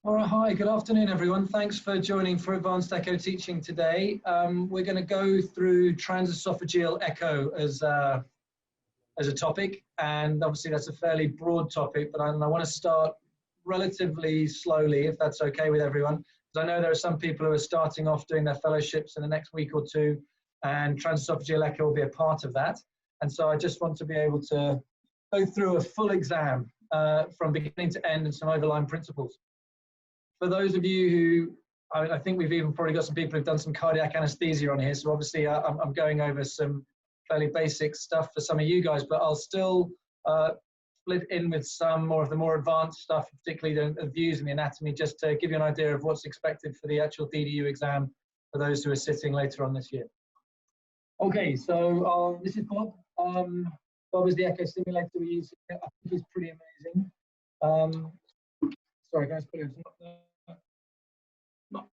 All right, hi, good afternoon, everyone. Thanks for joining for Advanced Echo Teaching today. We're going to go through transesophageal echo as a topic, and obviously that's a fairly broad topic, but I want to start relatively slowly, if that's okay with everyone, because I know there are some people who are starting off doing their fellowships in the next week or two, and transesophageal echo will be a part of that. And so I just want to be able to go through a full exam from beginning to end and some overlying principles. For those of you who, I think we've even probably got some people who've done some cardiac anesthesia on here, so obviously I'm going over some fairly basic stuff for some of you guys, but I'll still split in with some more of the more advanced stuff, particularly the views and the anatomy, just to give you an idea of what's expected for the actual DDU exam for those who are sitting later on this year. Okay, so this is Bob. Bob is the echo simulator we use. I think he's pretty amazing. Sorry guys, put it not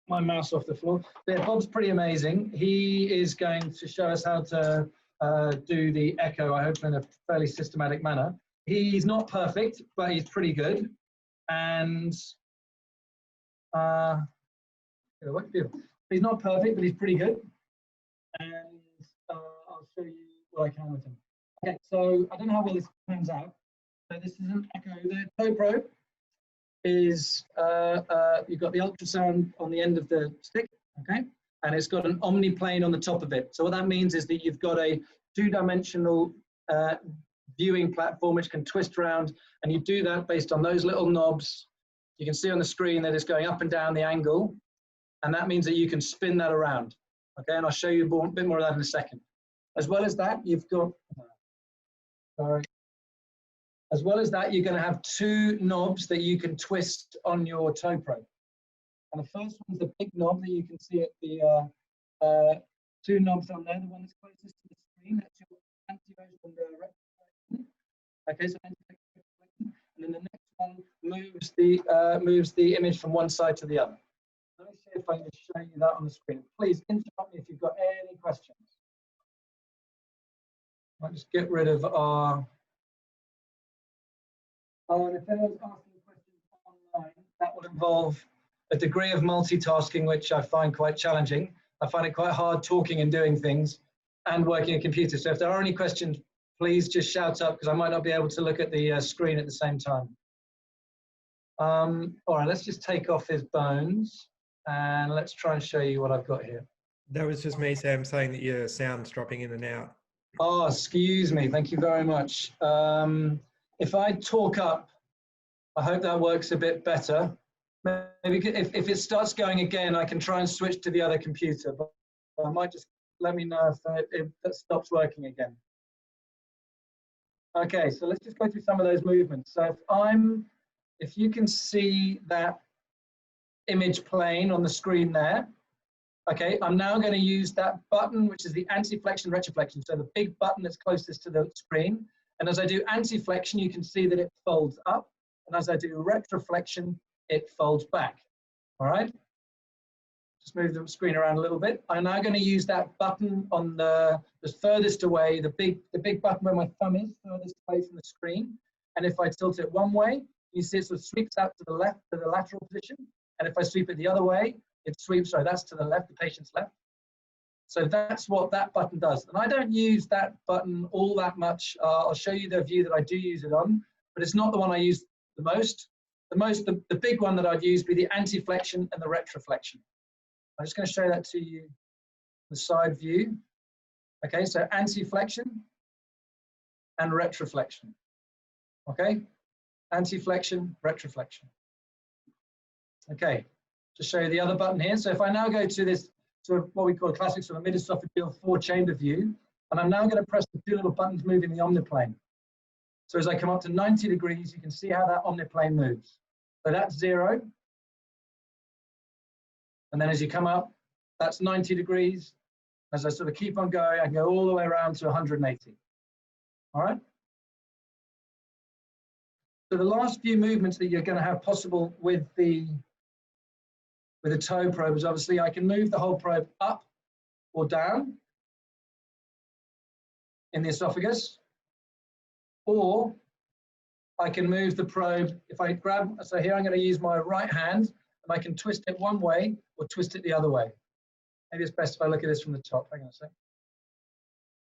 my mouse off the floor. But yeah, Bob's pretty amazing. He is going to show us how to do the echo, I hope, in a fairly systematic manner. He's not perfect, but he's pretty good. And he's not perfect, but he's pretty good. And I'll show you what I can with him. Okay, so I don't know how well this pans out. So this is an echo. The toe probe is you've got the ultrasound on the end of the stick, okay, and it's got an omniplane on the top of it. So what that means is that you've got a two-dimensional viewing platform which can twist around, and you do that based on those little knobs. You can see on the screen that it's going up and down the angle, and that means that you can spin that around, okay, and I'll show you a bit more of that in a second. As well as that, you've got, as well as that, you're going to have two knobs that you can twist on your toe probe. And the first one's the big knob that you can see at the two knobs on there. The one that's closest to the screen, that's your anti-flexion retroflexion. Okay, so anti-flexion retroflexion. And then the next one moves the image from one side to the other. Let me see if I can show you that on the screen. Please interrupt me if you've got any questions. I'll just get rid of our. And if anyone's asking questions online, that will involve a degree of multitasking, which I find quite challenging. I find it quite hard talking and doing things and working a computer. So if there are any questions, please just shout up, because I might not be able to look at the screen at the same time. All right, let's just take off his bones and let's try and show you what I've got here. That was just me, Sam, saying that your sound's dropping in and out. Oh, excuse me. Thank you very much. If I talk up, I hope that works a bit better. Maybe if it starts going again, I can try and switch to the other computer, but I might just let me know if that stops working again. Okay, so let's just go through some of those movements. So if you can see that image plane on the screen there, okay, I'm now going to use that button, which is the anti-flexion retroflexion, so the big button that's closest to the screen. And as I do anti-flexion, you can see that it folds up. And as I do retroflexion, it folds back. All right? Just move the screen around a little bit. I'm now going to use that button on the furthest away, the big button where my thumb is, furthest away from the screen. And if I tilt it one way, you see it sort of sweeps out to the left, to the lateral position. And if I sweep it the other way, it sweeps, sorry, that's to the left, the patient's left. So that's what that button does. And I don't use that button all that much. I'll show you the view that I do use it on, but it's not the one I use the most. The big one that I'd use would be the anti-flexion and the retroflexion. I'm just going to show that to you, the side view. Okay, so anti-flexion and retroflexion. Okay, anti-flexion, retroflexion. Okay, to show you the other button here. So if I now go to this sort of what we call a classic sort of mid-esophageal four-chamber view, and I'm now going to press the two little buttons moving the omniplane. So as I come up to 90 degrees, you can see how that omniplane moves. So that's 0. And then as you come up, that's 90 degrees. As I sort of keep on going, I can go all the way around to 180. All right? So the last few movements that you're going to have possible with the toe probe is obviously I can move the whole probe up or down in the esophagus, or I can move the probe. If I grab, so here I'm going to use my right hand, and I can twist it one way or twist it the other way. Maybe it's best if I look at this from the top. Hang on a sec.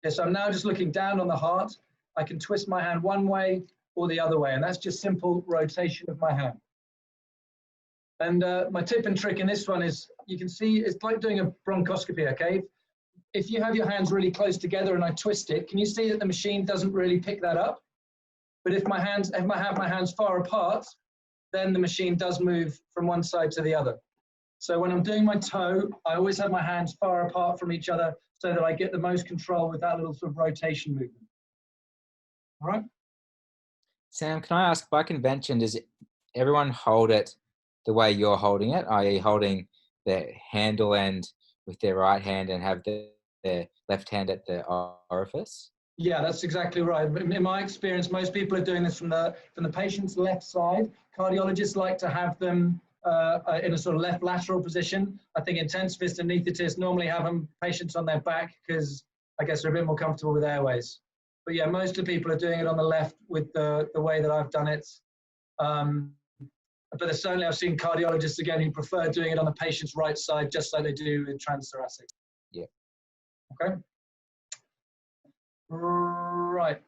Yeah, so I'm now just looking down on the heart. I can twist my hand one way or the other way, and that's just simple rotation of my hand. And my tip and trick in this one is, you can see it's like doing a bronchoscopy, okay? If you have your hands really close together and I twist it, can you see that the machine doesn't really pick that up? But if I have my hands far apart, then the machine does move from one side to the other. So when I'm doing my toe, I always have my hands far apart from each other so that I get the most control with that little sort of rotation movement. All right? Sam, can I ask, by convention, does everyone hold it the way you're holding it, i.e. holding the handle end with their right hand and have their left hand at the orifice? Yeah, that's exactly right. In my experience, most people are doing this from the patient's left side. Cardiologists like to have them in a sort of left lateral position. I think intensivists and anaesthetists normally have patients on their back because I guess they're a bit more comfortable with airways. But yeah, most of the people are doing it on the left with the way that I've done it. But certainly I've seen cardiologists, again, who prefer doing it on the patient's right side, just like they do in transthoracic. Yeah. Okay. Right.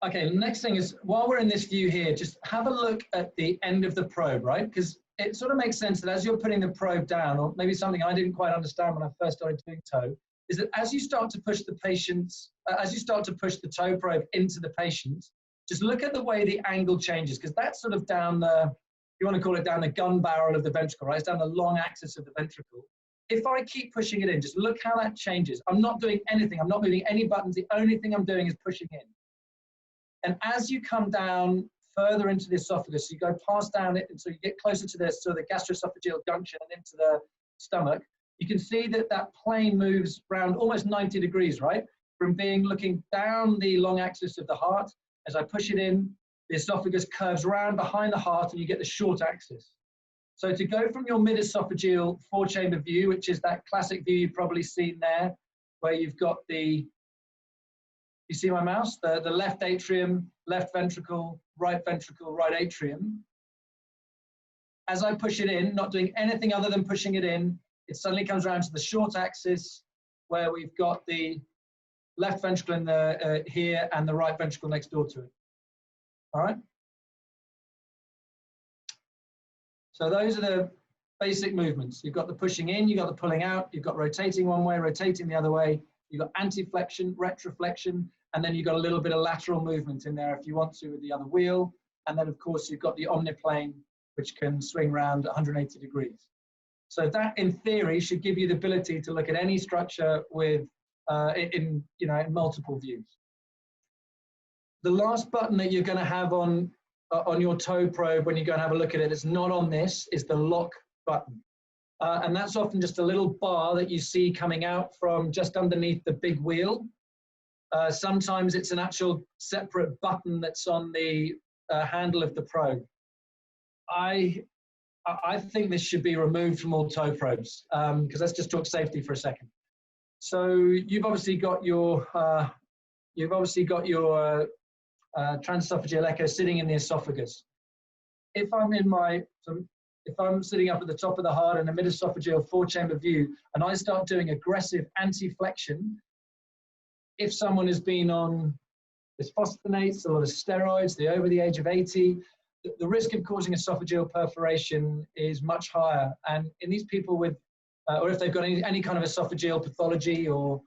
Okay, the next thing is, while we're in this view here, just have a look at the end of the probe, right? Because it sort of makes sense that as you're putting the probe down, or maybe something I didn't quite understand when I first started doing toe, is that as you start to push the toe probe into the patient, just look at the way the angle changes, because that's sort of down the, you want to call it down the gun barrel of the ventricle, right? It's down the long axis of the ventricle. If I keep pushing it in, just look how that changes. I'm not doing anything. I'm not moving any buttons. The only thing I'm doing is pushing in. And as you come down further into the esophagus, you go past down it, and so you get closer to this, so the gastroesophageal junction and into the stomach, you can see that that plane moves around almost 90 degrees, right? From looking down the long axis of the heart. As I push it in, the esophagus curves around behind the heart, and you get the short axis. So to go from your mid-esophageal four-chamber view, which is that classic view you've probably seen there, where you've got the, you see my mouse? The left atrium, left ventricle, right atrium. As I push it in, not doing anything other than pushing it in, it suddenly comes around to the short axis, where we've got the left ventricle in the, here, and the right ventricle next door to it. All right? So those are the basic movements. You've got the pushing in, you've got the pulling out, you've got rotating one way, rotating the other way, you've got anti-flexion, retroflexion, and then you've got a little bit of lateral movement in there if you want to with the other wheel. And then, of course, you've got the omniplane, which can swing around 180 degrees. So that, in theory, should give you the ability to look at any structure with, in multiple views. The last button that you're going to have on your toe probe when you go and have a look at it, it's not on this, is the lock button. And that's often just a little bar that you see coming out from just underneath the big wheel. Sometimes it's an actual separate button that's on the handle of the probe. I think this should be removed from all toe probes, because let's just talk safety for a second. So you've obviously got your transesophageal echo sitting in the esophagus. If I'm sitting up at the top of the heart in a mid-esophageal four-chamber view, and I start doing aggressive anti-flexion, if someone has been on bisphosphonates, a lot of steroids, they're over the age of 80, the risk of causing esophageal perforation is much higher. And in these people with, or if they've got any kind of esophageal pathology or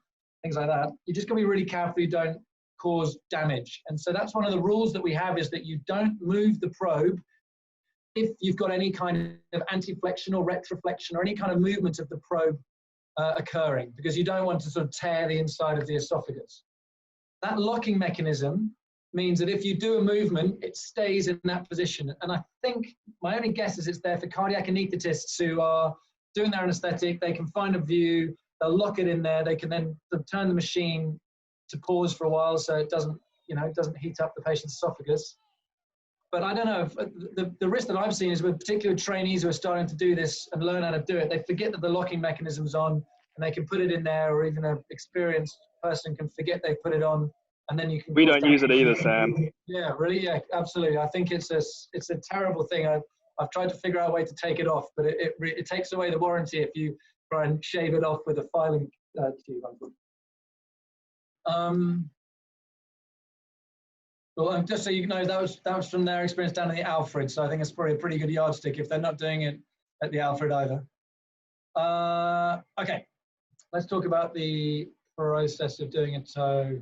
things like that, you just got to be really careful you don't cause damage. And so that's one of the rules that we have, is that you don't move the probe if you've got any kind of anti-flexion or retroflexion or any kind of movement of the probe occurring, because you don't want to sort of tear the inside of the esophagus. That locking mechanism means that if you do a movement, it stays in that position. And I think my only guess is it's there for cardiac anaesthetists who are doing their anesthetic. They can find a view, they'll lock it in there, they can then turn the machine to pause for a while so it doesn't, it doesn't heat up the patient's esophagus. But I don't know, if the risk that I've seen is with particular trainees who are starting to do this and learn how to do it, they forget that the locking mechanism's on, and they can put it in there, or even an experienced person can forget they put it on, and then you can. We don't use it either, Sam. Yeah, really, yeah, absolutely. I think it's a terrible thing. I've tried to figure out a way to take it off, but it takes away the warranty if you try and shave it off with a filing tube. Well, just so you know, that was from their experience down in the Alfred, so I think it's probably a pretty good yardstick if they're not doing it at the Alfred either. Okay, let's talk about the process of doing a toe.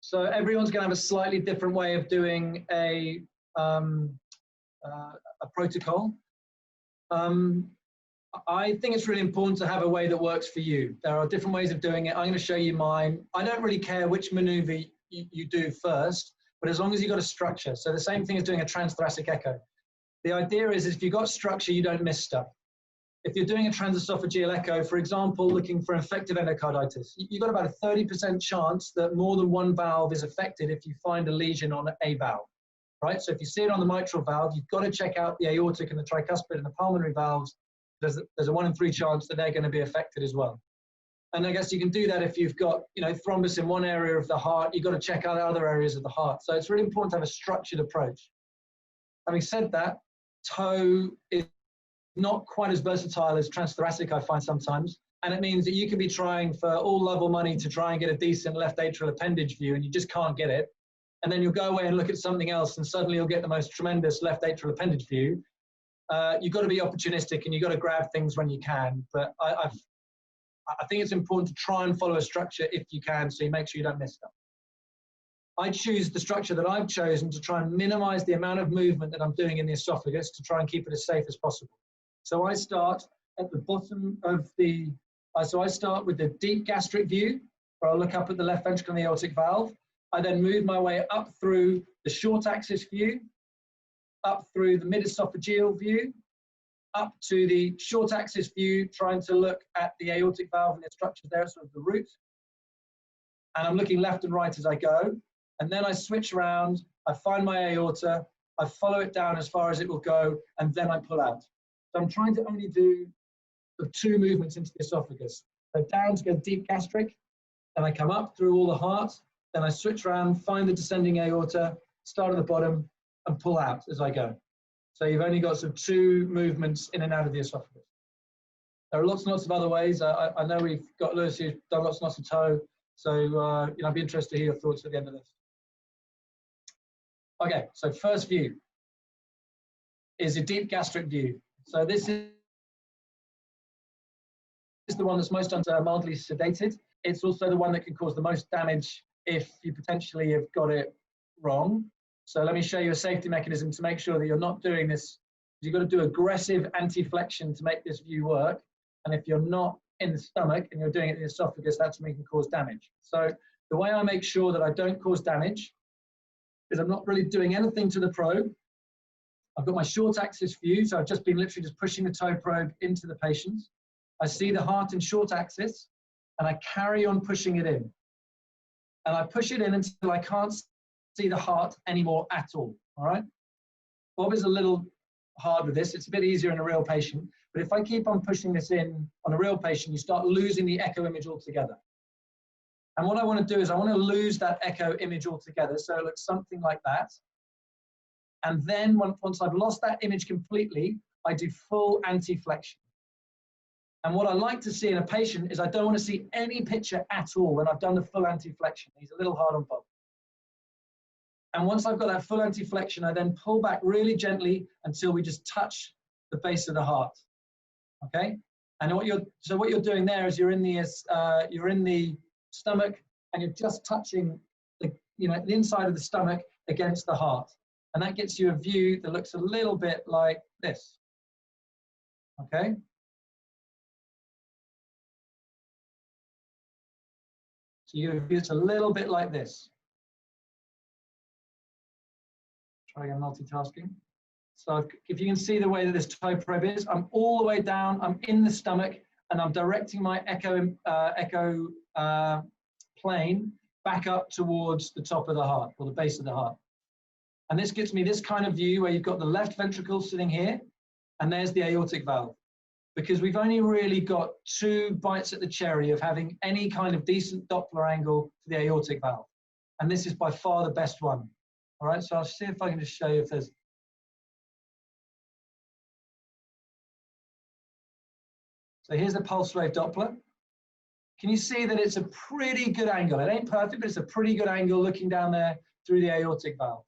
So everyone's going to have a slightly different way of doing a protocol. I think it's really important to have a way that works for you. There are different ways of doing it. I'm going to show you mine. I don't really care which maneuver you do first, but as long as you've got a structure. So the same thing as doing a transthoracic echo. The idea is if you've got structure, you don't miss stuff. If you're doing a transesophageal echo, for example, looking for infective endocarditis, you've got about a 30% chance that more than one valve is affected if you find a lesion on a valve, right? So if you see it on the mitral valve, you've got to check out the aortic and the tricuspid and the pulmonary valves. There's a 1 in 3 chance that they're going to be affected as well. And I guess you can do that if you've got, thrombus in one area of the heart, you've got to check out other areas of the heart. So it's really important to have a structured approach. Having said that, toe is not quite as versatile as transthoracic, I find sometimes. And it means that you can be trying for all love or money to try and get a decent left atrial appendage view, and you just can't get it. And then you'll go away and look at something else, and suddenly you'll get the most tremendous left atrial appendage view. You've got to be opportunistic, and you've got to grab things when you can. But I think it's important to try and follow a structure if you can, so you make sure you don't miss stuff. I choose the structure that I've chosen to try and minimize the amount of movement that I'm doing in the esophagus to try and keep it as safe as possible. So I start at the bottom of the, so I start with the deep gastric view, where I'll look up at the left ventricle and the aortic valve. I then move my way up through the short axis view, up through the mid-esophageal view, up to the short axis view, trying to look at the aortic valve and the structures there, sort of the root. And I'm looking left and right as I go. And then I switch around, I find my aorta, I follow it down as far as it will go, and then I pull out. So I'm trying to only do the 2 movements into the esophagus. So down to go deep gastric, then I come up through all the heart, then I switch around, find the descending aorta, start at the bottom, and pull out as I go. So you've only got some 2 movements in and out of the esophagus. There are lots and lots of other ways. I know we've got Lewis who's done lots and lots of toe, so I'd be interested to hear your thoughts at the end of this. Okay, so first view is a deep gastric view. So this is the one that's most mildly sedated. It's also the one that can cause the most damage if you potentially have got it wrong. So let me show you a safety mechanism to make sure that you're not doing this. You've got to do aggressive anti-flexion to make this view work. And if you're not in the stomach and you're doing it in the esophagus, that's when you can cause damage. So the way I make sure that I don't cause damage is I'm not really doing anything to the probe. I've got my short axis view, so I've just been literally just pushing the toe probe into the patient. I see the heart in short axis, and I carry on pushing it in. And I push it in until I can't see the heart anymore at all, all right? Bob is a little hard with this. It's a bit easier in a real patient. But if I keep on pushing this in on a real patient, you start losing the echo image altogether. And what I want to do is I want to lose that echo image altogether, so it looks something like that. And then once I've lost that image completely, I do full anti-flexion. And what I like to see in a patient is I don't want to see any picture at all when I've done the full anti-flexion. He's a little hard on Bob. And once I've got that full anti-flexion, I then pull back really gently until we just touch the base of the heart. Okay? And what you're doing there is you're in the stomach, and you're just touching the inside of the stomach against the heart. And that gets you a view that looks a little bit like this. Okay? So you get a view that's a little bit like this. Try again, multitasking. So if you can see the way that this toe probe is, I'm all the way down, I'm in the stomach, and I'm directing my echo plane back up towards the top of the heart, or the base of the heart. And this gives me this kind of view where you've got the left ventricle sitting here, and there's the aortic valve. Because we've only really got 2 bites at the cherry of having any kind of decent Doppler angle to the aortic valve. And this is by far the best one. All right, so I'll see if I can just show you if there's. So here's the pulse wave Doppler. Can you see that it's a pretty good angle? It ain't perfect, but it's a pretty good angle looking down there through the aortic valve.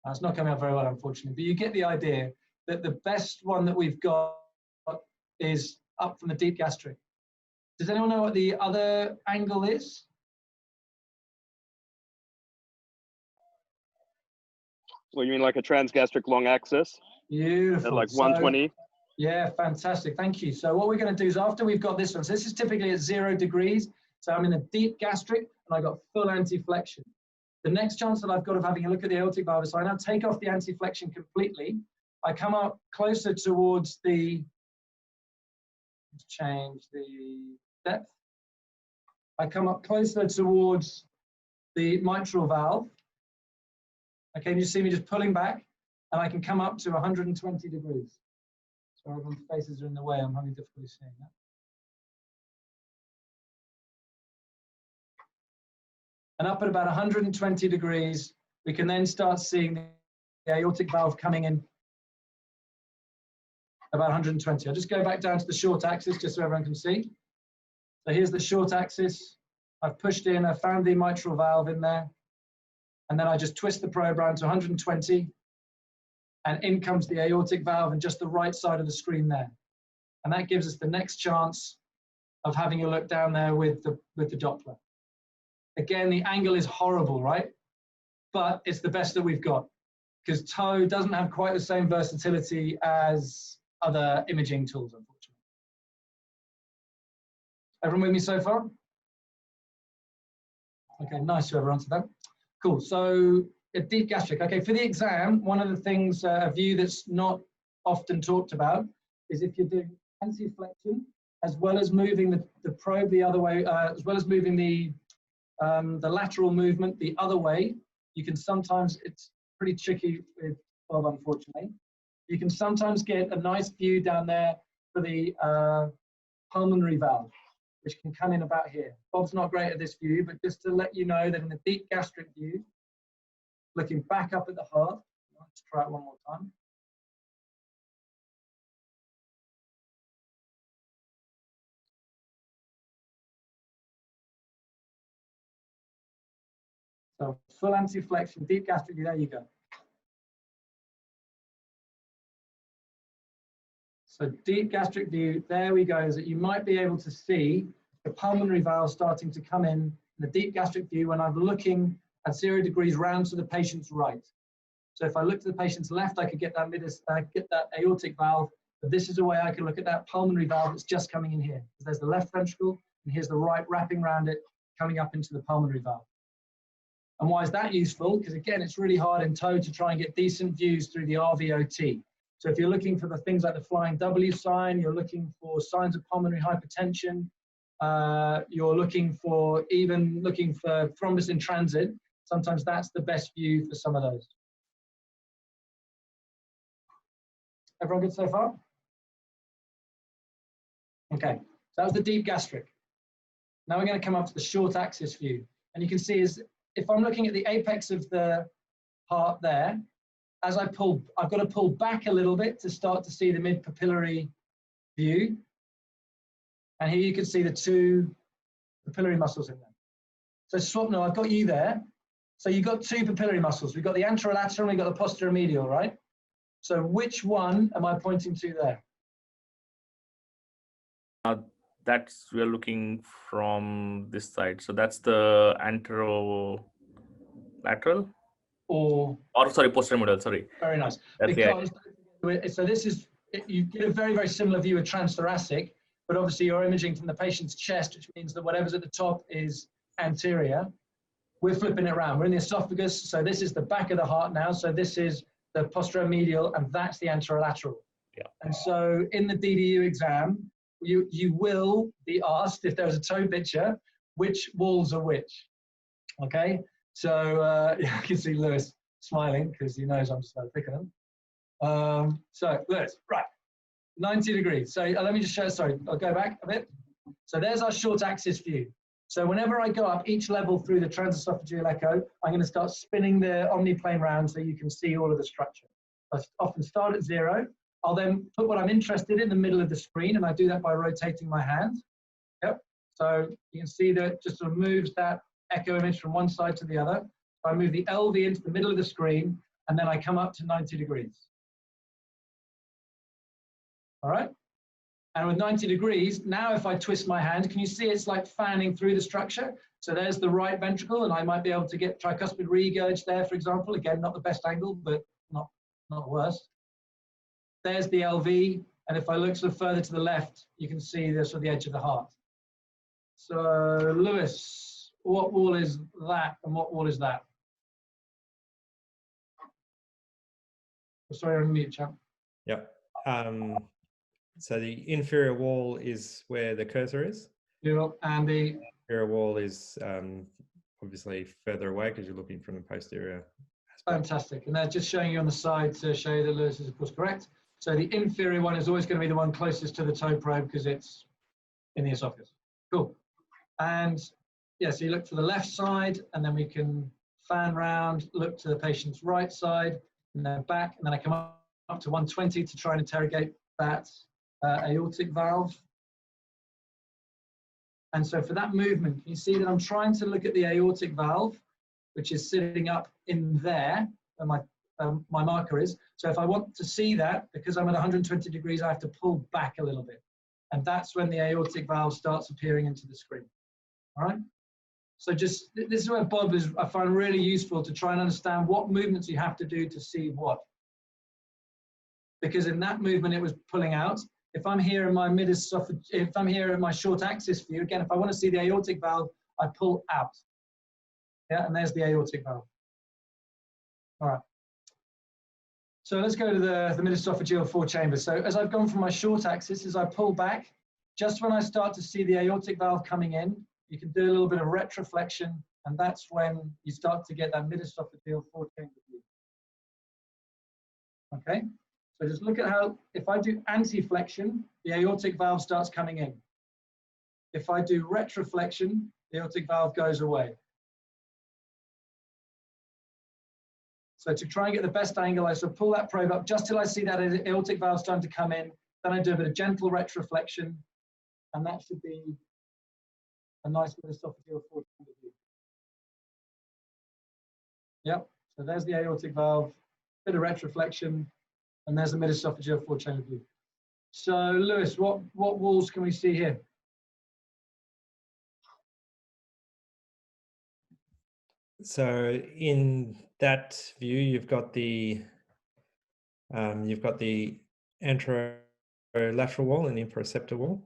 It's not coming out very well, unfortunately, but you get the idea that the best one that we've got is up from the deep gastric. Does anyone know what the other angle is? So you mean like a transgastric long axis? Beautiful. At like 120? Yeah, fantastic. Thank you. So what we're going to do is after we've got this one, so this is typically at 0 degrees. So I'm in a deep gastric and I got full anti-flexion. The next chance that I've got of having a look at the aortic valve is so I now take off the anti-flexion completely. I come up closer towards the, change the depth. I come up closer towards the mitral valve. Okay, and you see me just pulling back, and I can come up to 120 degrees. Sorry, everyone's faces are in the way. I'm having difficulty seeing that. And up at about 120 degrees, we can then start seeing the aortic valve coming in about 120. I'll just go back down to the short axis just so everyone can see. So here's the short axis. I've pushed in, I found the mitral valve in there. And then I just twist the probe around to 120. And in comes the aortic valve and just the right side of the screen there. And that gives us the next chance of having a look down there with the Doppler. Again, the angle is horrible, right? But it's the best that we've got because TOE doesn't have quite the same versatility as other imaging tools, unfortunately. Everyone with me so far? Okay, nice to have answered that. Cool, so a deep gastric. Okay, for the exam, one of the things, a view that's not often talked about is if you're doing anti-flexion, as well as moving the probe the other way, as well as moving the lateral movement the other way, you can sometimes, it's pretty tricky with Bob, unfortunately. You can sometimes get a nice view down there for the pulmonary valve, which can come in about here. Bob's not great at this view, but just to let you know that in the deep gastric view, looking back up at the heart, let's try it one more time. So full anti-flexion, deep gastric view, there you go. So deep gastric view, there we go, is that you might be able to see the pulmonary valve starting to come in the deep gastric view when I'm looking at 0 degrees round to the patient's right. So if I look to the patient's left, I could get that aortic valve, but this is a way I can look at that pulmonary valve that's just coming in here. There's the left ventricle, and here's the right wrapping around it, coming up into the pulmonary valve. And why is that useful? Because again, it's really hard in TOE to try and get decent views through the RVOT. So if you're looking for the things like the flying W sign, you're looking for signs of pulmonary hypertension, you're looking for thrombus in transit, sometimes that's the best view for some of those. Everyone good so far? Okay, so that was the deep gastric. Now we're going to come up to the short axis view. And you can see is if I'm looking at the apex of the heart there, as I pull, I've got to pull back a little bit to start to see the mid-papillary view. And here you can see the two papillary muscles in there. So Swapnil, I've got you there. So you've got two papillary muscles. We've got the anterolateral and we've got the posterior medial, right? So which one am I pointing to there? That's, we're looking from this side. So that's the anterolateral? Or sorry, posterior medial, sorry. Very nice. That's so this is, you get a very, very similar view of transthoracic, but obviously you're imaging from the patient's chest, which means that whatever's at the top is anterior. We're flipping it around. We're in the esophagus, so this is the back of the heart now. So this is the posterior medial, and that's the anterolateral. Yeah. And so in the DDU exam, you will be asked if there's a TOE picture, which walls are which. Okay. So yeah, I can see Lewis smiling because he knows I'm slow picking them. So Lewis, right, 90 degrees. So let me just show, sorry, I'll go back a bit. So there's our short axis view. So whenever I go up each level through the transesophageal echo, I'm going to start spinning the omniplane round so you can see all of the structure. I often start at 0. I'll then put what I'm interested in the middle of the screen, and I do that by rotating my hand. Yep. So you can see that it just sort of moves that echo image from one side to the other. So I move the LV into the middle of the screen, and then I come up to 90 degrees. All right? And with 90 degrees, now if I twist my hand, can you see it's like fanning through the structure? So there's the right ventricle, and I might be able to get tricuspid regurg there, for example. Again, not the best angle, but not worse. There's the LV, and if I look sort of further to the left, you can see the sort of the edge of the heart. So, Lewis, what wall is that, and what wall is that? Sorry, I'm on mute, champ. Yep. So the inferior wall is where the cursor is. And the Inferior wall is obviously further away because you're looking from the posterior aspect. Fantastic. And they're just showing you on the side to show you that Lewis is, of course, correct. So the inferior one is always going to be the one closest to the toe probe because it's in the esophagus. Cool. And yeah, so you look to the left side, and then we can fan round, look to the patient's right side, and then back, and then I come up to 120 to try and interrogate that aortic valve. And so for that movement, you see that I'm trying to look at the aortic valve, which is sitting up in there, where my marker is. So if I want to see that, because I'm at 120 degrees, I have to pull back a little bit. And that's when the aortic valve starts appearing into the screen. All right? So just, this is where Bob is, I find really useful to try and understand what movements you have to do to see what. Because in that movement, it was pulling out. If I'm here in my mid-esophageal, if I'm here in my short axis view, again, if I want to see the aortic valve, I pull out. Yeah, and there's the aortic valve. All right. So let's go to the mid-esophageal 4 chambers. So as I've gone from my short axis, as I pull back, just when I start to see the aortic valve coming in, you can do a little bit of retroflexion, and that's when you start to get that mid-esophageal 4 chamber view. Okay, so just look at how, if I do anti-flexion, the aortic valve starts coming in. If I do retroflexion, the aortic valve goes away. So to try and get the best angle, I sort of pull that probe up just till I see that aortic valve starting to come in. Then I do a bit of gentle retroflexion, and that should be a nice mid-esophageal 4 chamber view. Yep, so there's the aortic valve, bit of retroflexion, and there's the mid-esophageal 4 chamber view. So Lewis, what walls can we see here? So in that view, you've got the anterolateral wall and the infraseptal wall.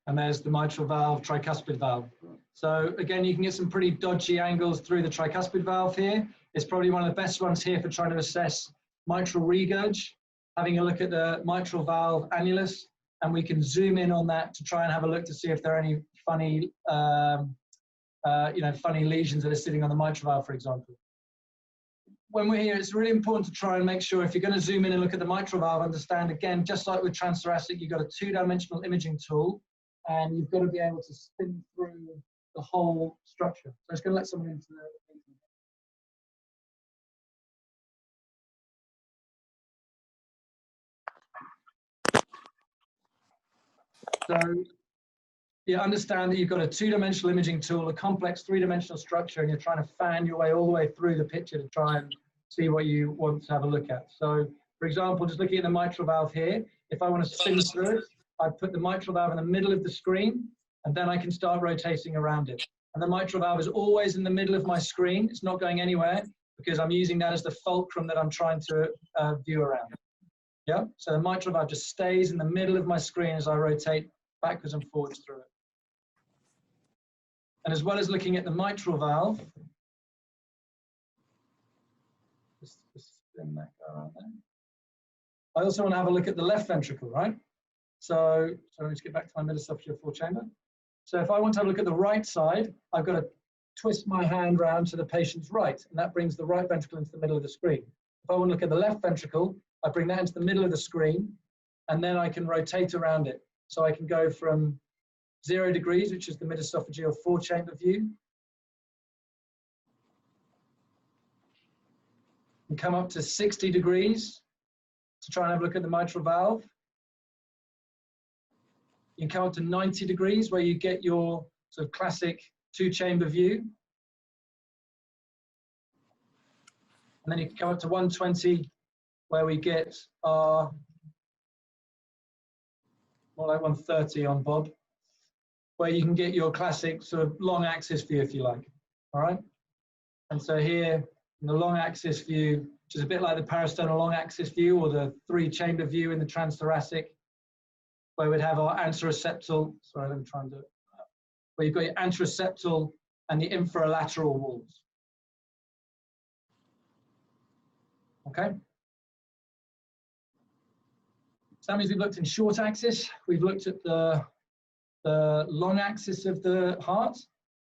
And there's the mitral valve, tricuspid valve. So again, you can get some pretty dodgy angles through the tricuspid valve here. It's probably one of the best ones here for trying to assess mitral regurg, having a look at the mitral valve annulus, and we can zoom in on that to try and have a look to see if there are any funny funny lesions that are sitting on the mitral valve, for example. When we're here, it's really important to try and make sure if you're going to zoom in and look at the mitral valve, understand again, just like with transthoracic, you've got a 2-dimensional imaging tool, and you've got to be able to spin through the whole structure. So it's going to let someone into the. So you understand that you've got a 2-dimensional imaging tool, a complex 3-dimensional structure, and you're trying to fan your way all the way through the picture to try and see what you want to have a look at. So, for example, just looking at the mitral valve here, if I want to spin through it, I put the mitral valve in the middle of the screen, and then I can start rotating around it. And the mitral valve is always in the middle of my screen. It's not going anywhere because I'm using that as the fulcrum that I'm trying to view around. Yeah, so the mitral valve just stays in the middle of my screen as I rotate backwards and forwards through it. And as well as looking at the mitral valve, just spin that guy around there. I also want to have a look at the left ventricle, right? So let's get back to my mid-esophageal 4 chamber. So if I want to have a look at the right side, I've got to twist my hand round to the patient's right, and that brings the right ventricle into the middle of the screen. If I want to look at the left ventricle, I bring that into the middle of the screen, and then I can rotate around it. So I can go from 0 degrees, which is the mid-esophageal 4-chamber view, and come up to 60 degrees to try and have a look at the mitral valve. You can come up to 90 degrees where you get your sort of classic 2-chamber view. And then you can come up to 120 where we get our, more like 130 on Bob, where you can get your classic sort of long axis view, if you like. All right. And so here in the long axis view, which is a bit like the parasternal long axis view or the 3-chamber view in the transthoracic, where we'd have our anteroseptal, sorry, let me try and do it, where you've got your anteroseptal and the infralateral walls. Okay. So that means we've looked in short axis, we've looked at the long axis of the heart,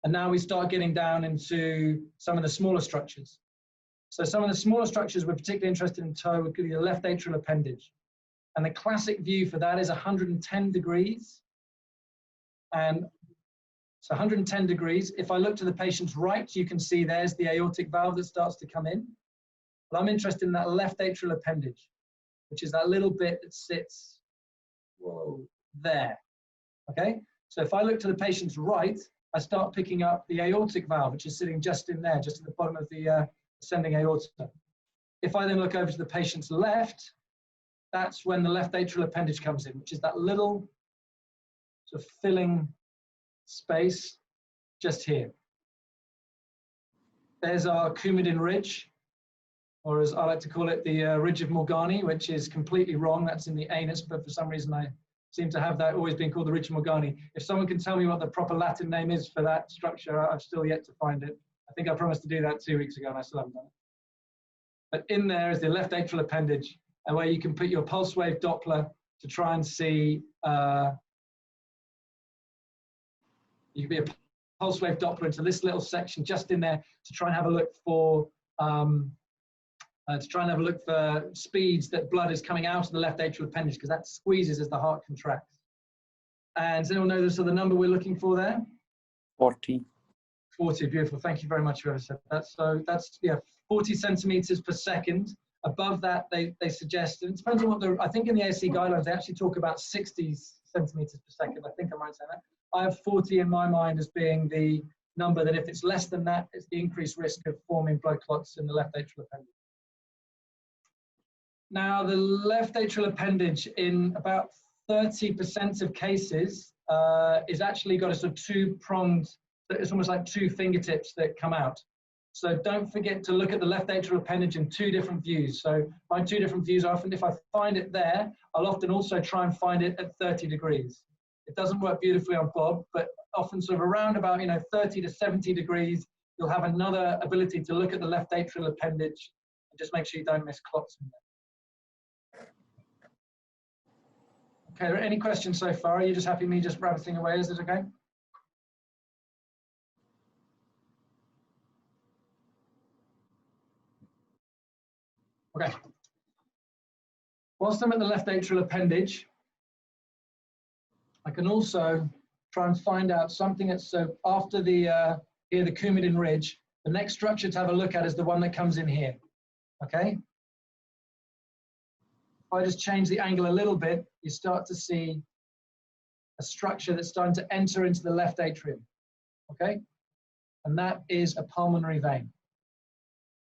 and now we start getting down into some of the smaller structures. So some of the smaller structures we're particularly interested in tow would be the left atrial appendage. And the classic view for that is 110 degrees. And so 110 degrees. If I look to the patient's right, you can see there's the aortic valve that starts to come in. But I'm interested in that left atrial appendage, which is that little bit that sits, whoa, there. Okay? So if I look to the patient's right, I start picking up the aortic valve, which is sitting just in there, just at the bottom of the ascending aorta. If I then look over to the patient's left, that's when the left atrial appendage comes in, which is that little sort of filling space just here. There's our Coumadin ridge, or as I like to call it, the ridge of Morgani, which is completely wrong. That's in the anus, but for some reason I seem to have that always been called the ridge of Morgani. If someone can tell me what the proper Latin name is for that structure, I've still yet to find it. I think I promised to do that 2 weeks ago and I still haven't done it. But in there is the left atrial appendage, and where you can put your pulse wave Doppler to try and see, you can be a pulse wave Doppler into this little section just in there to try and have a look for, speeds that blood is coming out of the left atrial appendage, because that squeezes as the heart contracts. And does anyone know the sort of number we're looking for there? 40. 40, beautiful. Thank you very much, whoever said that. So that's, yeah, 40 centimeters per second. Above that, they suggest, and it depends on what I think in the ASC guidelines, they actually talk about 60 centimeters per second. I think I might say that. I have 40 in my mind as being the number that if it's less than that, it's the increased risk of forming blood clots in the left atrial appendage. Now, the left atrial appendage in about 30% of cases is actually got a sort of two-pronged, it's almost like two fingertips that come out. So don't forget to look at the left atrial appendage in two different views. So my two different views are often, if I find it there, I'll often also try and find it at 30 degrees. It doesn't work beautifully on Bob, but often sort of around about 30 to 70 degrees, you'll have another ability to look at the left atrial appendage and just make sure you don't miss clots in there. Okay, any questions so far? Are you just happy me just rabbiting away? Is it okay? Okay. Whilst I'm at the left atrial appendage, I can also try and find out something that's after the here the Coumadin ridge. The next structure to have a look at is the one that comes in here. Okay. If I just change the angle a little bit, you start to see a structure that's starting to enter into the left atrium. Okay, and that is a pulmonary vein.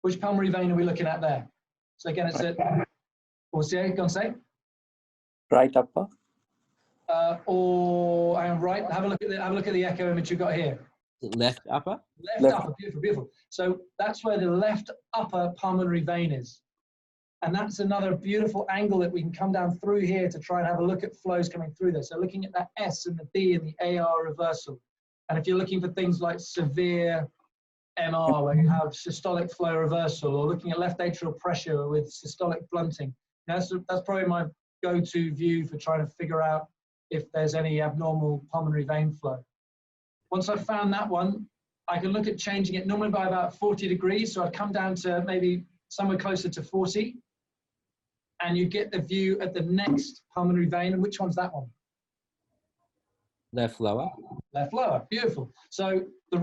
Which pulmonary vein are we looking at there? So again, it's at, what's the, go on, say? Right upper. Or I am right. Have a look at the echo image you've got here. Left upper? Left upper, beautiful, beautiful. So that's where the left upper pulmonary vein is. And that's another beautiful angle that we can come down through here to try and have a look at flows coming through there. So looking at that S and the B and the AR reversal. And if you're looking for things like severe MR, where you have systolic flow reversal, or looking at left atrial pressure with systolic blunting, that's probably my go-to view for trying to figure out if there's any abnormal pulmonary vein flow. Once I've found that one, I can look at changing it normally by about 40 degrees. So I'd come down to maybe somewhere closer to 40. And you get the view at the next pulmonary vein. And which one's that one? Left lower. Left lower, beautiful. So the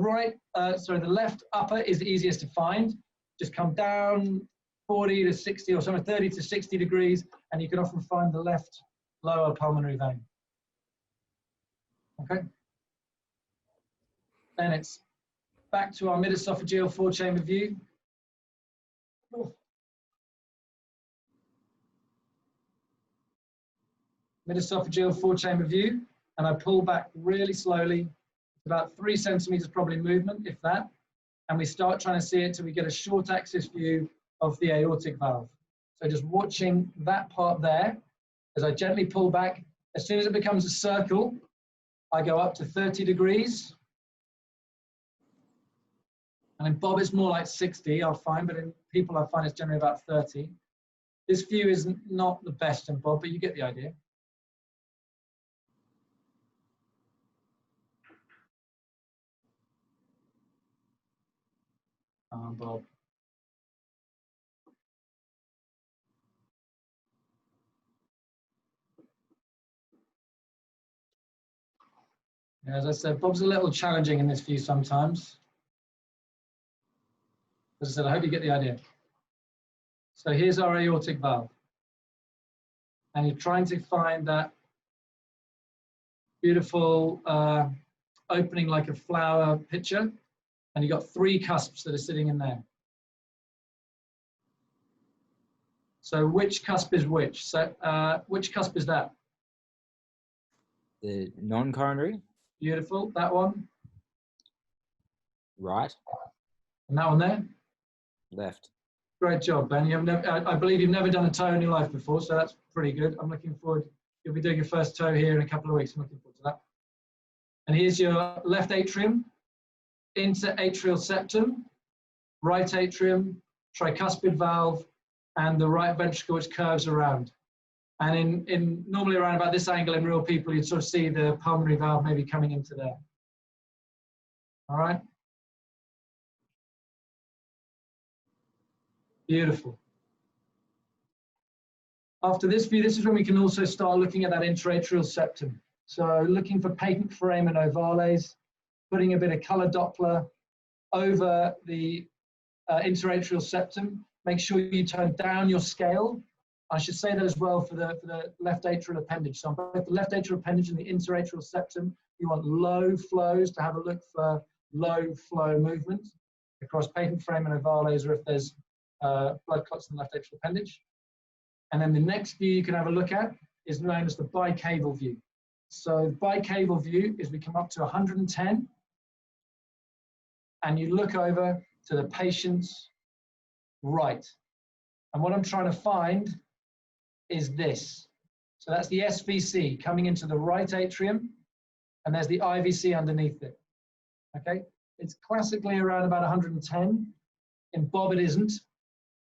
the left upper is the easiest to find. Just come down 40 to 60 or something, 30 to 60 degrees, and you can often find the left lower pulmonary vein. Okay. Then it's back to our mid-esophageal four-chamber view. Mid-esophageal four-chamber view, and I pull back really slowly. It's about 3 centimeters probably movement, if that, and we start trying to see it till we get a short axis view of the aortic valve. So just watching that part there, as I gently pull back. As soon as it becomes a circle, I go up to 30 degrees. And in Bob, it's more like 60, I'll find, but in people, I find it's generally about 30. This view is not the best in Bob, but you get the idea. Bob. Yeah, as I said, Bob's a little challenging in this view sometimes. As I said, I hope you get the idea. So here's our aortic valve. And you're trying to find that beautiful opening like a flower picture. And you've got 3 cusps that are sitting in there. So which cusp is which? So which cusp is that? The non-coronary. Beautiful, that one. Right. And that one there? Left. Great job, Ben. You've never, I believe you've never done a toe in your life before, so that's pretty good. I'm looking forward. You'll be doing your first toe here in a couple of weeks. I'm looking forward to that. And here's your left atrium, interatrial septum, right atrium, tricuspid valve, and the right ventricle which curves around. And in normally around about this angle in real people, you'd sort of see the pulmonary valve maybe coming into there. All right. Beautiful. After this view, this is when we can also start looking at that interatrial septum. So looking for patent foramen ovales, putting a bit of color Doppler over the interatrial septum. Make sure you turn down your scale. I should say that as well for the left atrial appendage. So on both the left atrial appendage and the interatrial septum, you want low flows to have a look for low flow movement across patent foramen ovales, or if there's blood clots in the left atrial appendage. And then the next view you can have a look at is known as the bicaval view. So bicaval view is we come up to 110 and you look over to the patient's right. And what I'm trying to find is this. So that's the SVC coming into the right atrium, and there's the IVC underneath it. Okay, it's classically around about 110. In Bob it isn't,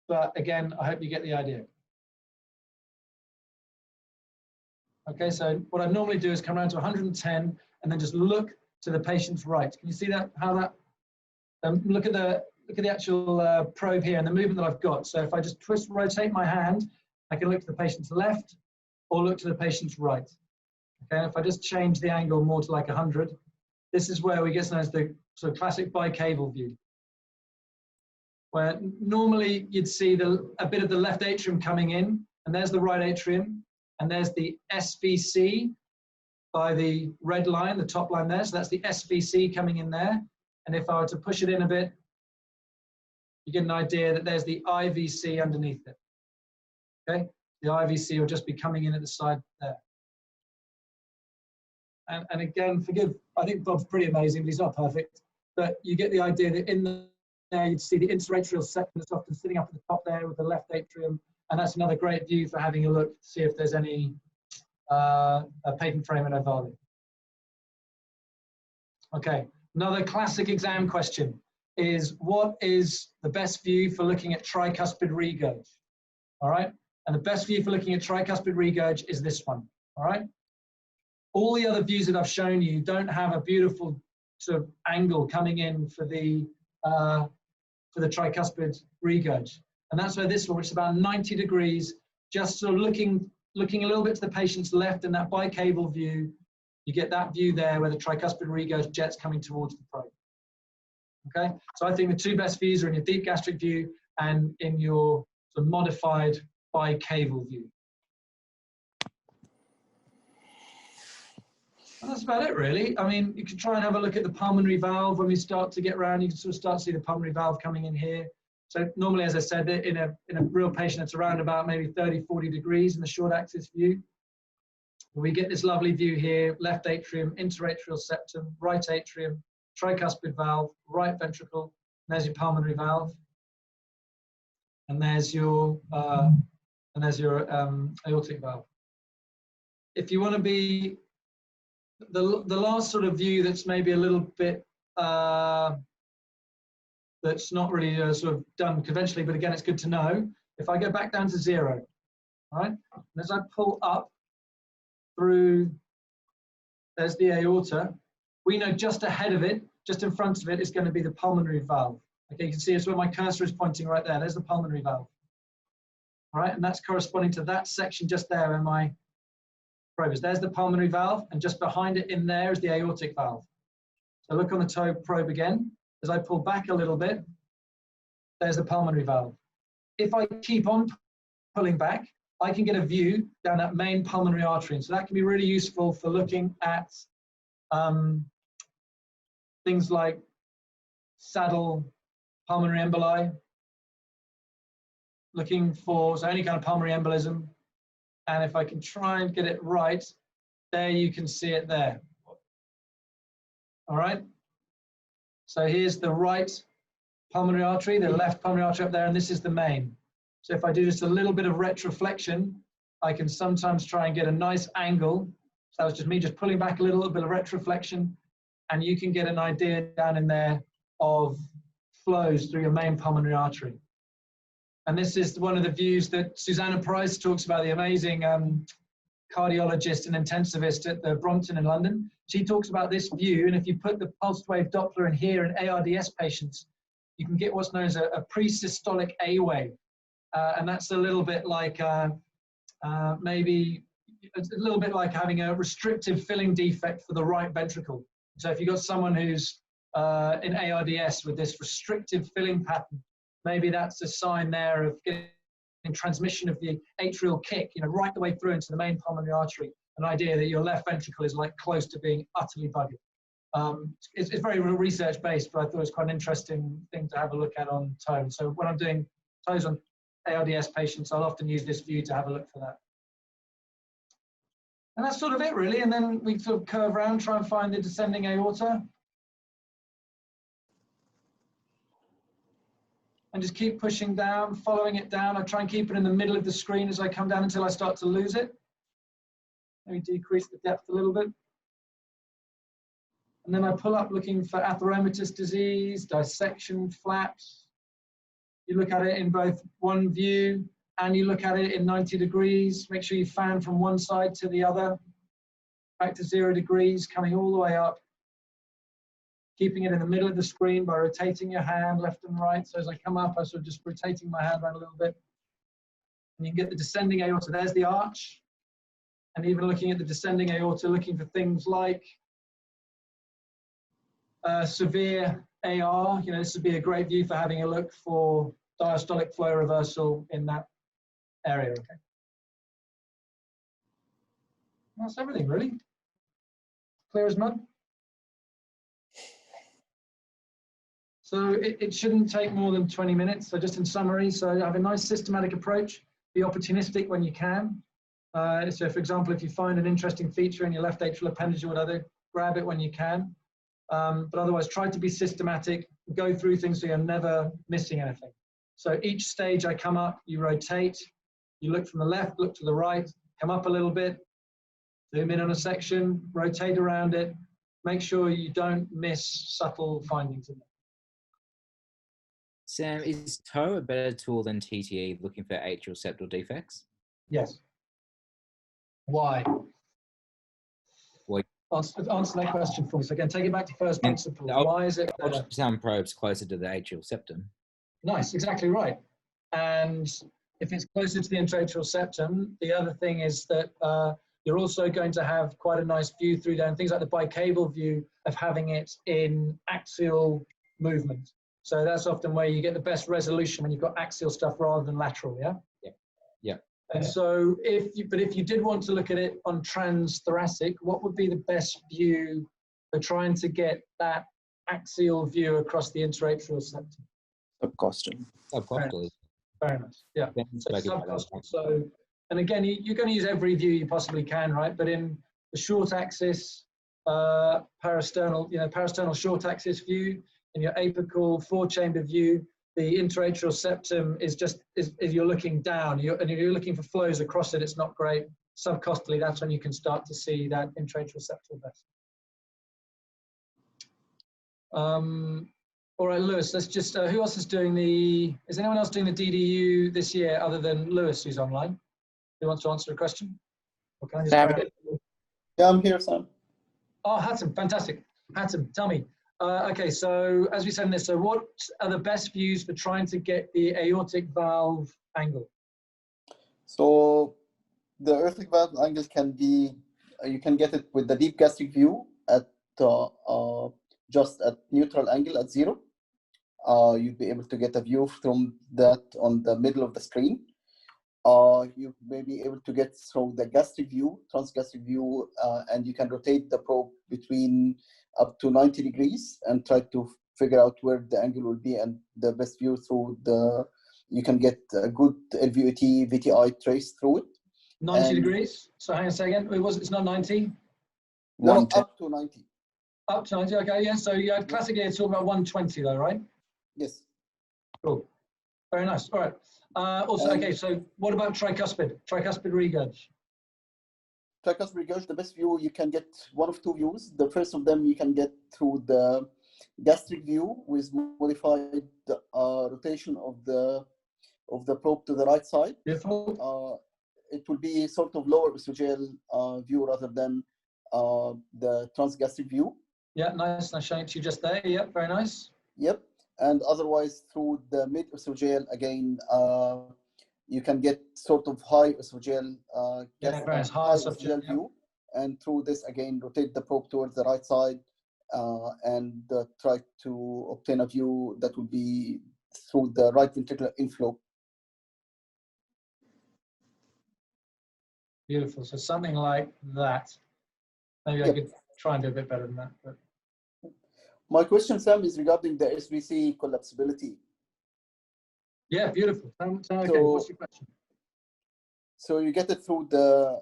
but again, I hope you get the idea. Okay, so what I normally do is come around to 110 and then just look to the patient's right. Can you see that? How that? Look at the actual probe here and the movement that I've got. So if I just rotate my hand, I can look to the patient's left or look to the patient's right. Okay, if I just change the angle more to like 100, this is where we get known as the sort of classic bicaval view, where normally you'd see a bit of the left atrium coming in, and there's the right atrium, and there's the SVC by the red line, the top line there. So that's the SVC coming in there. And if I were to push it in a bit, you get an idea that there's the IVC underneath it. Okay, the IVC will just be coming in at the side there. And again, forgive, I think Bob's pretty amazing, but he's not perfect. But you get the idea that in there you'd see the interatrial septum that's often sitting up at the top there with the left atrium. And that's another great view for having a look to see if there's any a patent foramen ovale. Okay, another classic exam question is, what is the best view for looking at tricuspid regurg? All right, and the best view for looking at tricuspid regurg is this one. All right, all the other views that I've shown you don't have a beautiful sort of angle coming in for the tricuspid regurg. And that's where this one, which is about 90 degrees, just sort of looking a little bit to the patient's left in that bicaval view, you get that view there where the tricuspid regurg jet's coming towards the probe. Okay, so I think the two best views are in your deep gastric view and in your sort of modified bicaval view. And that's about it, really. I mean, you can try and have a look at the pulmonary valve when we start to get around. You can sort of start to see the pulmonary valve coming in here. So normally, as I said, in a real patient, it's around about maybe 30, 40 degrees in the short axis view. We get this lovely view here: left atrium, interatrial septum, right atrium, tricuspid valve, right ventricle. And there's your pulmonary valve, and there's your aortic valve. If you want to be the last sort of view that's maybe a little bit that's not really sort of done conventionally, but again, it's good to know. If I go back down to 0, right, and as I pull up through, there's the aorta. We know just ahead of it, just in front of it, is going to be the pulmonary valve. Okay, you can see it's where my cursor is pointing right there. There's the pulmonary valve. All right, and that's corresponding to that section just there in my probe. There's the pulmonary valve, and just behind it in there is the aortic valve. So look on the toe probe again. As I pull back a little bit, there's the pulmonary valve. If I keep on pulling back, I can get a view down that main pulmonary artery. And so that can be really useful for looking at things like saddle pulmonary emboli, looking for any kind of pulmonary embolism. And if I can try and get it right, there you can see it there. All right. So here's the right pulmonary artery, the left pulmonary artery up there, and this is the main. So if I do just a little bit of retroflexion, I can sometimes try and get a nice angle. So that was just me just pulling back a little bit of retroflexion, and you can get an idea down in there of flows through your main pulmonary artery. And this is one of the views that Susanna Price talks about, the amazing cardiologist and intensivist at the Brompton in London. She talks about this view, and if you put the pulsed wave Doppler in here in ARDS patients, you can get what's known as a pre-systolic A wave. And that's a little bit like maybe it's a little bit like having a restrictive filling defect for the right ventricle. So if you've got someone who's in ARDS with this restrictive filling pattern, maybe that's a sign there of getting transmission of the atrial kick, right the way through into the main pulmonary artery. An idea that your left ventricle is like close to being utterly buggered. It's very research based, but I thought it was quite an interesting thing to have a look at on toes. So when I'm doing toes on ARDS patients, I'll often use this view to have a look for that. And that's sort of it, really. And then we sort of curve around, try and find the descending aorta. And just keep pushing down, following it down. I try and keep it in the middle of the screen as I come down until I start to lose it. Maybe decrease the depth a little bit. And then I pull up looking for atheromatous disease, dissection, flaps. You look at it in both one view and you look at it in 90 degrees. Make sure you fan from one side to the other, back to 0 degrees, coming all the way up. Keeping it in the middle of the screen by rotating your hand left and right. So as I come up, I sort of just rotating my hand around a little bit. And you can get the descending aorta. There's the arch. And even looking at the descending aorta, looking for things like severe AR. This would be a great view for having a look for diastolic flow reversal in that area. Okay. That's everything, really. Clear as mud. So it shouldn't take more than 20 minutes. So just in summary, so have a nice systematic approach. Be opportunistic when you can. So for example, if you find an interesting feature in your left atrial appendage or whatever, grab it when you can. But otherwise, try to be systematic, go through things so you're never missing anything. So each stage I come up, you rotate, you look from the left, look to the right, come up a little bit, zoom in on a section, rotate around it, make sure you don't miss subtle findings in there. Sam, is TOE a better tool than TTE looking for atrial septal defects? Yes. Why? Well, answer that question for me. So again, take it back to first principles. Why is it better? Ultrasound probes closer to the atrial septum. Nice, exactly right. And if it's closer to the intraatrial septum, the other thing is that you're also going to have quite a nice view through there, and things like the bicable view of having it in axial movement. So that's often where you get the best resolution when you've got axial stuff rather than lateral, yeah? Yeah. And so if you did want to look at it on transthoracic, what would be the best view for trying to get that axial view across the interatrial septum? Subcostal. Subcostally. Very nice, yeah. Ben's So, spoke about subcostal. that. So, and again, you're going to use every view you possibly can, right? But in the short axis, parasternal, parasternal short axis view, in your apical four-chamber view, the interatrial septum is you're looking down, and if you're looking for flows across it, it's not great. Subcostally, that's when you can start to see that interatrial septal vessel. All right, Lewis, let's just, who else is doing is anyone else doing the DDU this year other than Lewis, who's online? Who wants to answer a question? Or can I just Sam. carry it? Yeah, I'm here, Sam. Oh, Hattem, fantastic. Hattem, tell me. Okay, so as we said in this, so what are the best views for trying to get the aortic valve angle? So the aortic valve angle can be, you can get it with the deep gastric view at just at neutral angle at 0. You'd be able to get a view from that on the middle of the screen. You may be able to get through the gastric view, transgastric view, and you can rotate the probe between up to 90 degrees and try to figure out where the angle will be, and the best view through you can get a good LVOT VTI trace through it. 90 degrees? So hang on a second, it's not 90? No, up to 90. Up to 90, okay, yeah. So you had classically it's all about 120 though, right? Yes. Cool. Very nice. All right. Also, okay, so what about tricuspid regurg? Tricuspid regurg, the best view, you can get one of two views. The first of them you can get through the gastric view with modified rotation of the probe to the right side. Beautiful. It will be sort of lower esophageal view rather than the transgastric view. Yeah, nice. I'm showing it to you just there. Yep, very nice. Yep. And otherwise through the mid-esophageal, again, you can get sort of high esophageal, high esophageal view. And through this, again, rotate the probe towards the right side and try to obtain a view that will be through the right ventricular inflow. Beautiful. So something like that. Maybe I could try and do a bit better than that. But. My question, Sam, is regarding the SVC collapsibility. Yeah, beautiful. Okay, what's your question? So you get it through the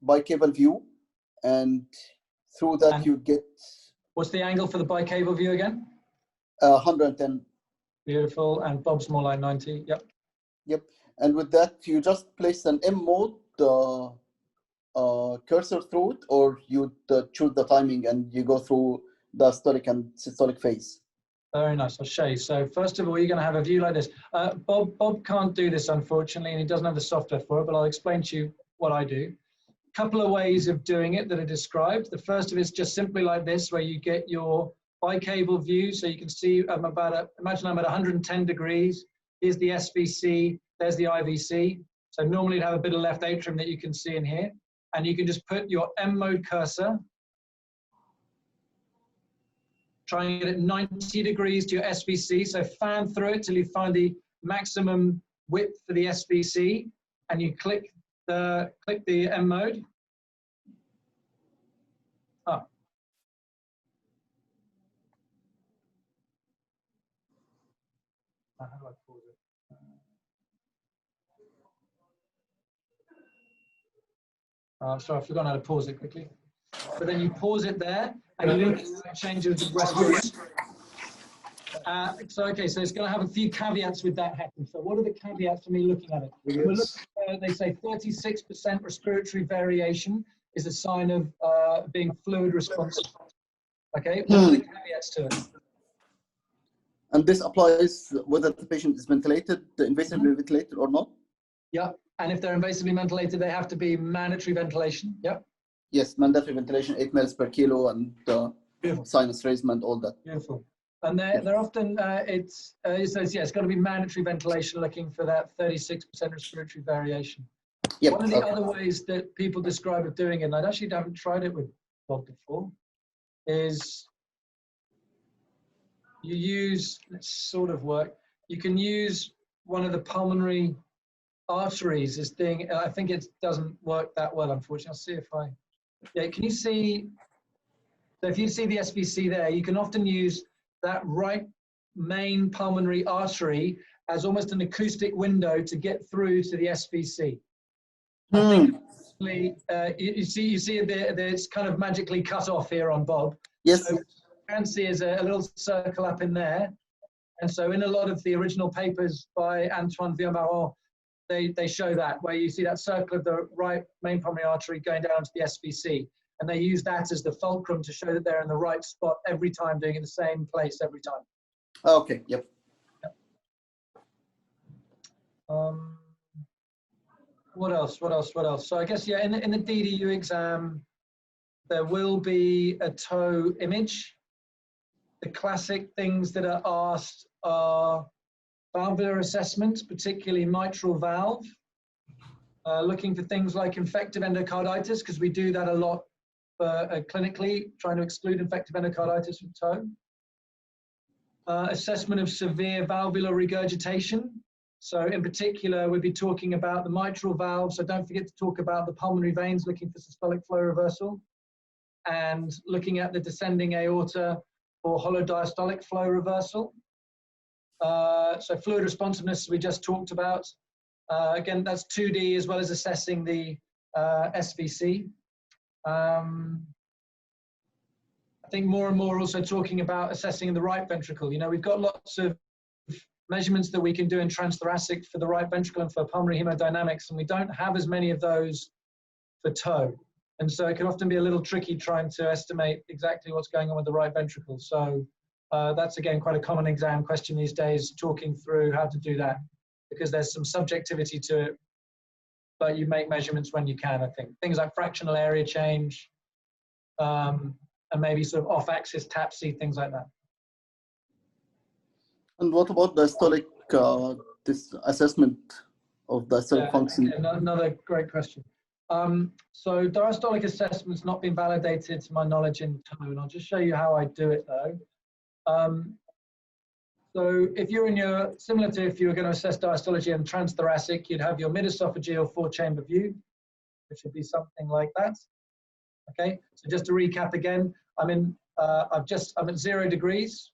bicaval view, and through that you get. What's the angle for the bicaval view again? 110. Beautiful, and Bob's more like 90. Yep. Yep, and with that you just place an M mode cursor through it, or you choose the timing and you go through the diastolic and systolic phase. Very nice. I'll show you. So first of all, you're going to have a view like this. Bob can't do this, unfortunately, and he doesn't have the software for it, but I'll explain to you what I do. A couple of ways of doing it that are described. The first of it is just simply like this, where you get your bicable view. So you can see imagine I'm at 110 degrees. Here's the SVC, there's the IVC. So normally you'd have a bit of left atrium that you can see in here. And you can just put your M mode cursor, try and get it 90 degrees to your SVC. So fan through it till you find the maximum width for the SVC, and you click the M mode. Oh. How do I pause it? Sorry, I've forgotten how to pause it quickly. But then you pause it there, and you look at change of the respiration. So it's going to have a few caveats with that happen. So what are the caveats for me looking at it? They say 36% respiratory variation is a sign of being fluid responsive. Okay, what are the caveats to it? And this applies whether the patient is ventilated, invasively ventilated or not? Yeah, and if they're invasively ventilated, they have to be mandatory ventilation. Yeah. Yes, mandatory ventilation, 8 mL per kilo, and sinus raisement, all that. Beautiful. And they're often, it says, yeah, it's got to be mandatory ventilation, looking for that 36% respiratory variation. Yep. One of the Okay. other ways that people describe of doing it, and I actually haven't tried it with Bob before, is you use, let's sort of work, you can use one of the pulmonary arteries as thing. I think it doesn't work that well, unfortunately. I'll see if I, yeah, can you see? So if you see the SVC there, you can often use that right main pulmonary artery as almost an acoustic window to get through to the SVC. I think you see it's kind of magically cut off here on Bob. Yes. So you can see is a little circle up in there. And so in a lot of the original papers by Antoine Vieux-Marron, they show that, where you see that circle of the right main pulmonary artery going down to the SVC. And they use that as the fulcrum to show that they're in the right spot every time, doing it in the same place every time. Okay. Yep. What else? So I guess, yeah, in the DDU exam, there will be a toe image. The classic things that are asked are valvular assessments, particularly mitral valve, looking for things like infective endocarditis, because we do that a lot clinically, trying to exclude infective endocarditis from toe. Assessment of severe valvular regurgitation. So in particular, we'll be talking about the mitral valve. So don't forget to talk about the pulmonary veins, looking for systolic flow reversal, and looking at the descending aorta for hollow diastolic flow reversal. So fluid responsiveness we just talked about. Again, that's 2D, as well as assessing the SVC. I think more and more also talking about assessing the right ventricle. You know, we've got lots of measurements that we can do in transthoracic for the right ventricle and for pulmonary hemodynamics, and we don't have as many of those for toe. And so it can often be a little tricky trying to estimate exactly what's going on with the right ventricle. So that's, again, quite a common exam question these days, talking through how to do that, because there's some subjectivity to it, but you make measurements when you can, I think. Things like fractional area change, and maybe sort of off-axis TAPSE, things like that. And what about diastolic, this assessment of diastolic function? Another great question. So diastolic assessment's not been validated to my knowledge in toe, and I'll just show you how I do it though. So if you're in your, similar to if you were going to assess diastology in transthoracic, you'd have your mid-esophageal 4-chamber view, which would be something like that. Okay, so just to recap again, I'm at 0 degrees.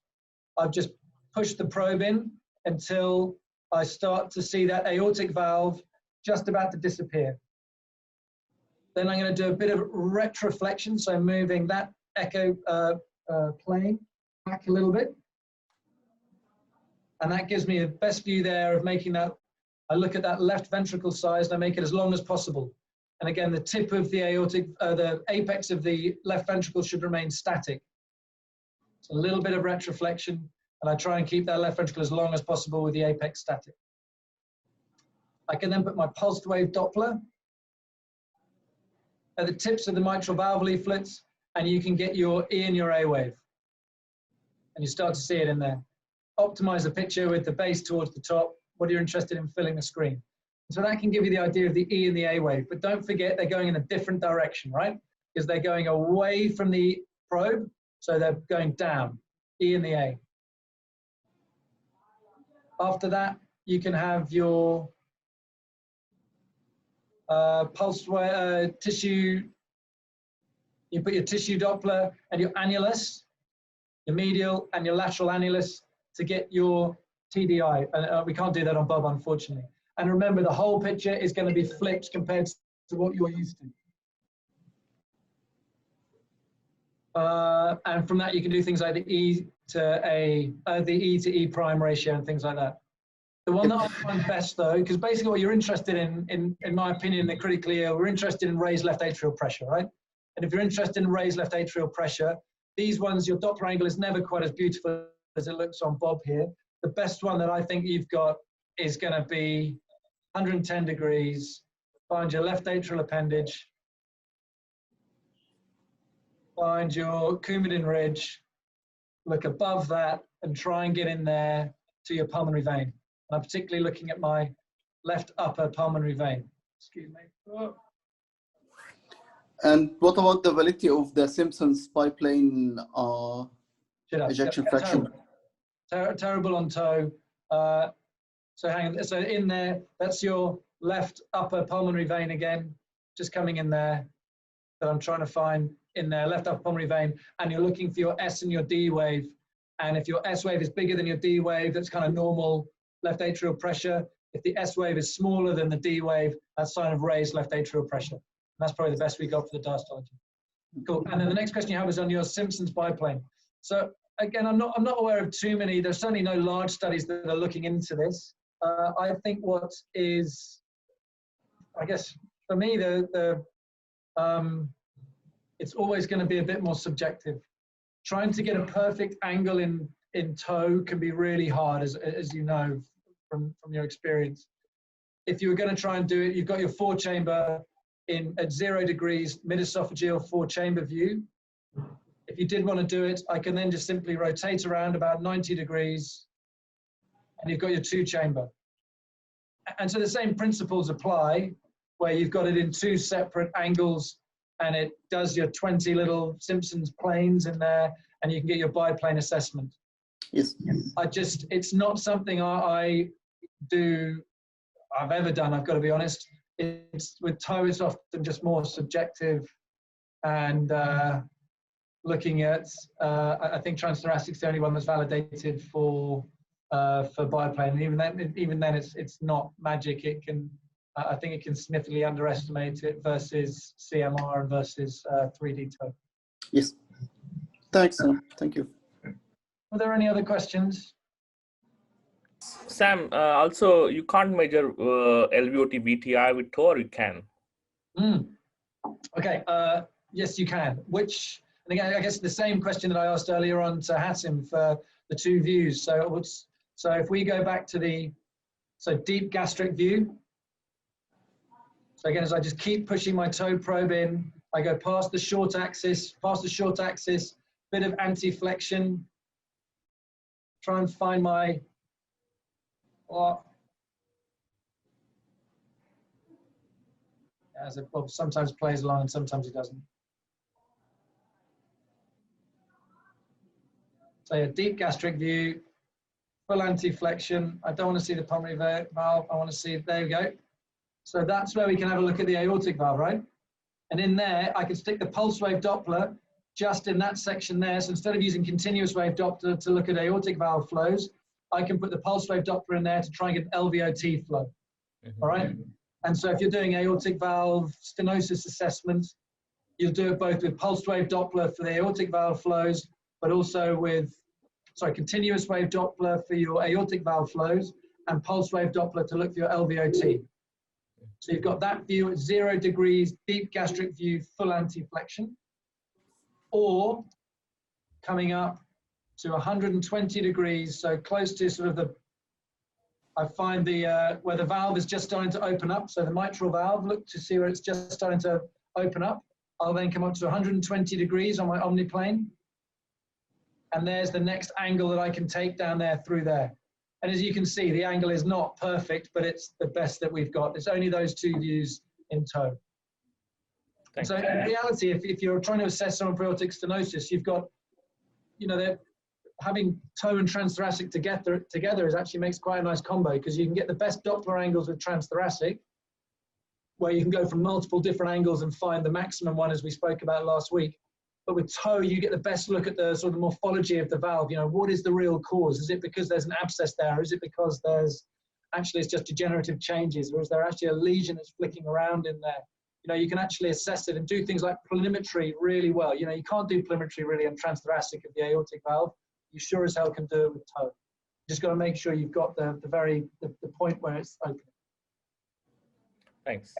I've just pushed the probe in until I start to see that aortic valve just about to disappear. Then I'm going to do a bit of retroflexion, so moving that echo plane back a little bit. And that gives me the best view there of making that, I look at that left ventricle size and I make it as long as possible. And again, the tip of the aortic, the apex of the left ventricle should remain static. So a little bit of retroflexion, and I try and keep that left ventricle as long as possible with the apex static. I can then put my pulsed wave Doppler at the tips of the mitral valve leaflets, and you can get your E and your A wave. And you start to see it in there. Optimize the picture with the base towards the top, what you're interested in filling the screen. So that can give you the idea of the E and the A wave, but don't forget they're going in a different direction, right? Because they're going away from the probe, so they're going down, E and the A. After that, you can have your pulse tissue, you put your tissue Doppler and your annulus, your medial and your lateral annulus to get your TDI. We can't do that on Bob, unfortunately. And remember, the whole picture is going to be flipped compared to what you're used to. And from that, you can do things like the E to E prime ratio and things like that. The one that I find best, though, because basically what you're interested in my opinion, the critically ill, we're interested in raised left atrial pressure, right? And if you're interested in raised left atrial pressure, these ones, your Doppler angle is never quite as beautiful as it looks on Bob here. The best one that I think you've got is going to be 110 degrees, find your left atrial appendage, find your Coumadin ridge, look above that and try and get in there to your pulmonary vein. And I'm particularly looking at my left upper pulmonary vein. Excuse me. Oh. And what about the validity of the Simpson's biplane ejection fraction? Terrible on toe. So hang on. So in there, that's your left upper pulmonary vein again, just coming in there. That I'm trying to find in there, left upper pulmonary vein, and you're looking for your S and your D wave. And if your S wave is bigger than your D wave, that's kind of normal left atrial pressure. If the S wave is smaller than the D wave, that's a sign of raised left atrial pressure. And that's probably the best we got for the diastology. Cool. And then the next question you have is on your Simpson's biplane. So again, I'm not aware of too many. There's certainly no large studies that are looking into this. I think what is, I guess, for me, it's always going to be a bit more subjective. Trying to get a perfect angle in toe can be really hard, as you know from your experience. If you were going to try and do it, you've got your 4-chamber at 0 degrees, mid-esophageal 4-chamber view. If you did want to do it, I can then just simply rotate around about 90 degrees, and you've got your 2-chamber. And so the same principles apply, where you've got it in 2 separate angles, and it does your 20 little Simpson's planes in there, and you can get your biplane assessment. Yes. It's not something I've ever done, I've got to be honest. It's with toe, it's often just more subjective, and looking at, I think transthoracic is the only one that's validated for biplane. And even then it's not magic. It can, I think it can significantly underestimate it versus CMR and versus 3D toe. Yes. Thanks, Sam. Thank you. Are there any other questions? Sam, also you can't measure LVOT VTI with toe, or you can? Okay. Yes, you can. And again, I guess the same question that I asked earlier on to Hassim for the 2 views. So if we go back to the deep gastric view. So again, as I just keep pushing my toe probe in, I go past the short axis, bit of anti-flexion, try and find my, as it sometimes plays along and sometimes it doesn't. So a deep gastric view, full anti-flexion. I don't want to see the pulmonary valve. I want to see, there we go. So that's where we can have a look at the aortic valve, right? And in there, I can stick the pulse wave Doppler just in that section there. So instead of using continuous wave Doppler to look at aortic valve flows, I can put the pulse wave Doppler in there to try and get an LVOT flow, all right? And so if you're doing aortic valve stenosis assessment, you'll do it both with pulse wave Doppler for the aortic valve flows, but also with, continuous wave Doppler for your aortic valve flows and pulse wave Doppler to look for your LVOT. So you've got that view at 0 degrees, deep gastric view, full anti-flexion, or coming up to 120 degrees, so close to sort of I find where the valve is just starting to open up, so the mitral valve, look to see where it's just starting to open up. I'll then come up to 120 degrees on my omniplane, and there's the next angle that I can take down there through there. And as you can see, the angle is not perfect, but it's the best that we've got. It's only those 2 views in toe. So in reality, if you're trying to assess someone for aortic stenosis, you've got, having toe and transthoracic together actually makes quite a nice combo, because you can get the best Doppler angles with transthoracic, where you can go from multiple different angles and find the maximum one, as we spoke about last week. But with toe, you get the best look at the sort of morphology of the valve. What is the real cause? Is it because there's an abscess there? Or is it because it's just degenerative changes? Or is there actually a lesion that's flicking around in there? You can actually assess it and do things like planimetry really well. You can't do planimetry really on transthoracic of the aortic valve. You sure as hell can do it with toe. You just got to make sure you've got the point where it's open. Thanks.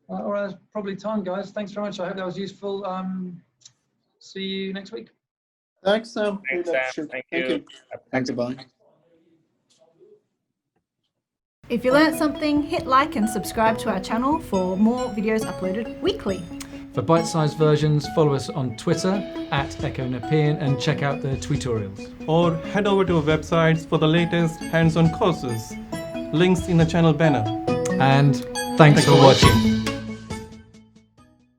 All right, that's probably time, guys. Thanks very much. I hope that was useful. See you next week. Thanks, Sam. Thanks, Sam. Thank you. Thanks, bye. If you learned something, hit like and subscribe to our channel for more videos uploaded weekly. For bite-sized versions, follow us on Twitter @EchoNepean and check out the tutorials. Or head over to our websites for the latest hands-on courses. Links in the channel banner. And thanks for watching.